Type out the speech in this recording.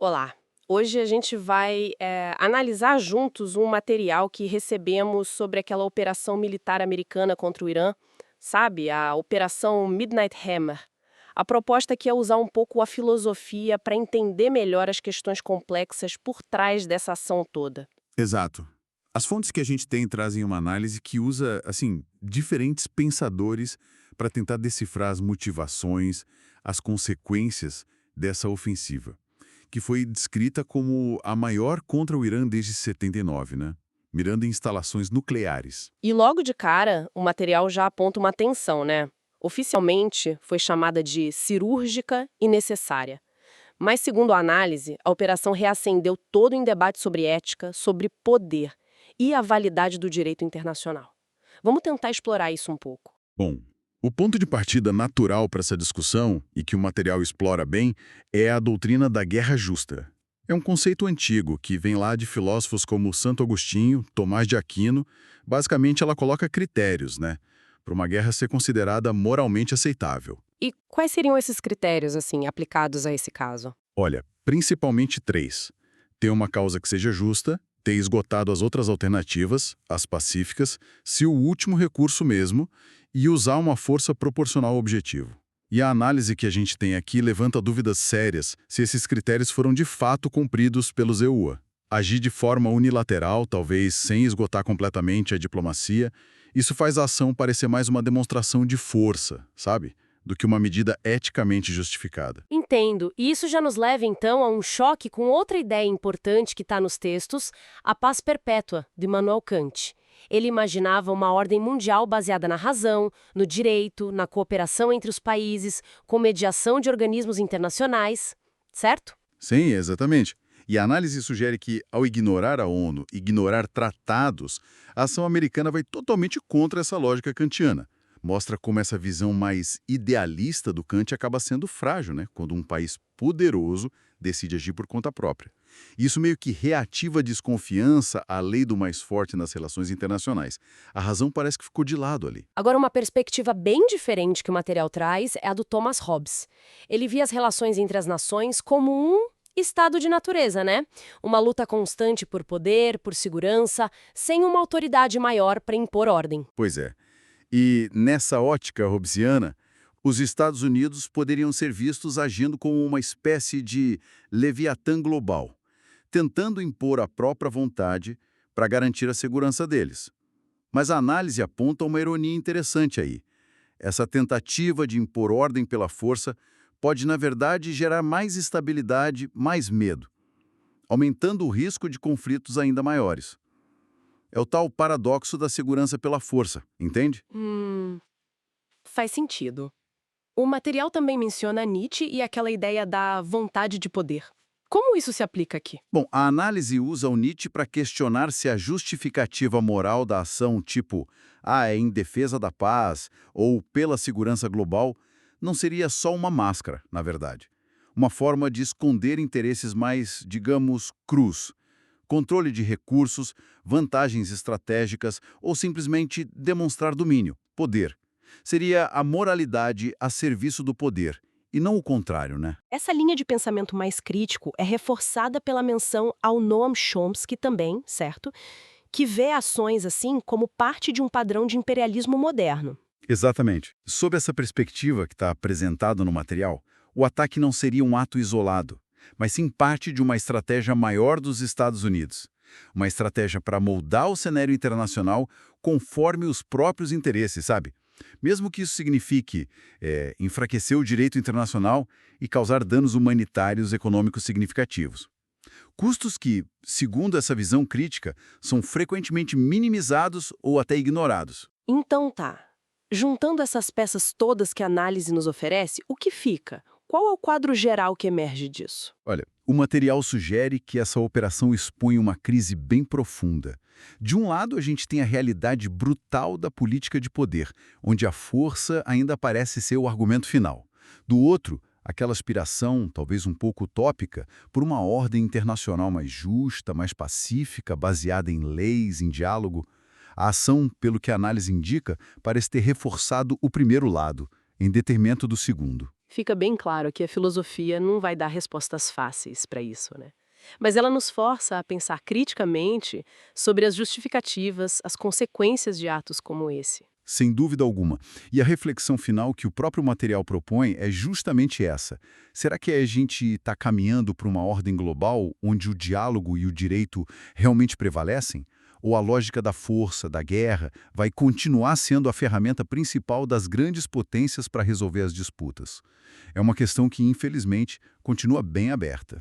Olá! Hoje a gente vai analisar juntos um material que recebemos sobre aquela operação militar americana contra o Irã, sabe? A Operação Midnight Hammer. A proposta aqui é usar um pouco a filosofia para entender melhor as questões complexas por trás dessa ação toda. Exato. As fontes que a gente tem trazem uma análise que usa, diferentes pensadores para tentar decifrar as motivações, as consequências dessa ofensiva, que foi descrita como a maior contra o Irã desde 79, né? Mirando em instalações nucleares. E logo de cara, o material já aponta uma tensão, né? Oficialmente, foi chamada de cirúrgica e necessária. Mas, segundo a análise, a operação reacendeu todo em debate sobre ética, sobre poder e a validade do direito internacional. Vamos tentar explorar isso um pouco. Bom, o ponto de partida natural para essa discussão, e que o material explora bem, é a doutrina da guerra justa. É um conceito antigo que vem lá de filósofos como Santo Agostinho, Tomás de Aquino. Basicamente, ela coloca critérios, né, para uma guerra ser considerada moralmente aceitável. E quais seriam esses critérios, assim, aplicados a esse caso? Olha, principalmente três: ter uma causa que seja justa, ter esgotado as outras alternativas, as pacíficas, se o último recurso mesmo, e usar uma força proporcional ao objetivo. E a análise que a gente tem aqui levanta dúvidas sérias se esses critérios foram de fato cumpridos pelos EUA. Agir de forma unilateral, talvez sem esgotar completamente a diplomacia, isso faz a ação parecer mais uma demonstração de força, sabe? Do que uma medida eticamente justificada. Entendo. E isso já nos leva, então, a um choque com outra ideia importante que está nos textos, a paz perpétua, de Immanuel Kant. Ele imaginava uma ordem mundial baseada na razão, no direito, na cooperação entre os países, com mediação de organismos internacionais, certo? Sim, exatamente. E a análise sugere que, ao ignorar a ONU, ignorar tratados, a ação americana vai totalmente contra essa lógica kantiana. Mostra como essa visão mais idealista do Kant acaba sendo frágil, né? Quando um país poderoso decide agir por conta própria. Isso meio que reativa a desconfiança à lei do mais forte nas relações internacionais. A razão parece que ficou de lado ali. Agora, uma perspectiva bem diferente que o material traz é a do Thomas Hobbes. Ele via as relações entre as nações como um estado de natureza, né? Uma luta constante por poder, por segurança, sem uma autoridade maior para impor ordem. Pois é. E nessa ótica hobbesiana, os Estados Unidos poderiam ser vistos agindo como uma espécie de Leviatã global, tentando impor a própria vontade para garantir a segurança deles. Mas a análise aponta uma ironia interessante aí. Essa tentativa de impor ordem pela força pode, na verdade, gerar mais instabilidade, mais medo, aumentando o risco de conflitos ainda maiores. É o tal paradoxo da segurança pela força, entende? Faz sentido. O material também menciona Nietzsche e aquela ideia da vontade de poder. Como isso se aplica aqui? Bom, a análise usa o Nietzsche para questionar se a justificativa moral da ação, tipo, é em defesa da paz ou pela segurança global, não seria só uma máscara, na verdade. Uma forma de esconder interesses mais, digamos, crus. Controle de recursos, vantagens estratégicas ou simplesmente demonstrar domínio, poder. Seria a moralidade a serviço do poder, e não o contrário, né? Essa linha de pensamento mais crítico é reforçada pela menção ao Noam Chomsky também, certo? Que vê ações assim como parte de um padrão de imperialismo moderno. Exatamente. Sob essa perspectiva que está apresentado no material, o ataque não seria um ato isolado, mas sim parte de uma estratégia maior dos Estados Unidos. Uma estratégia para moldar o cenário internacional conforme os próprios interesses, sabe? Mesmo que isso signifique enfraquecer o direito internacional e causar danos humanitários econômicos significativos. Custos que, segundo essa visão crítica, são frequentemente minimizados ou até ignorados. Então tá. Juntando essas peças todas que a análise nos oferece, o que fica? Qual é o quadro geral que emerge disso? Olha, o material sugere que essa operação expõe uma crise bem profunda. De um lado, a gente tem a realidade brutal da política de poder, onde a força ainda parece ser o argumento final. Do outro, aquela aspiração, talvez um pouco utópica, por uma ordem internacional mais justa, mais pacífica, baseada em leis, em diálogo. A ação, pelo que a análise indica, parece ter reforçado o primeiro lado, em detrimento do segundo. Fica bem claro que a filosofia não vai dar respostas fáceis para isso, né? Mas ela nos força a pensar criticamente sobre as justificativas, as consequências de atos como esse. Sem dúvida alguma. E a reflexão final que o próprio material propõe é justamente essa. Será que a gente está caminhando para uma ordem global onde o diálogo e o direito realmente prevalecem? Ou a lógica da força, da guerra, vai continuar sendo a ferramenta principal das grandes potências para resolver as disputas? É uma questão que, infelizmente, continua bem aberta.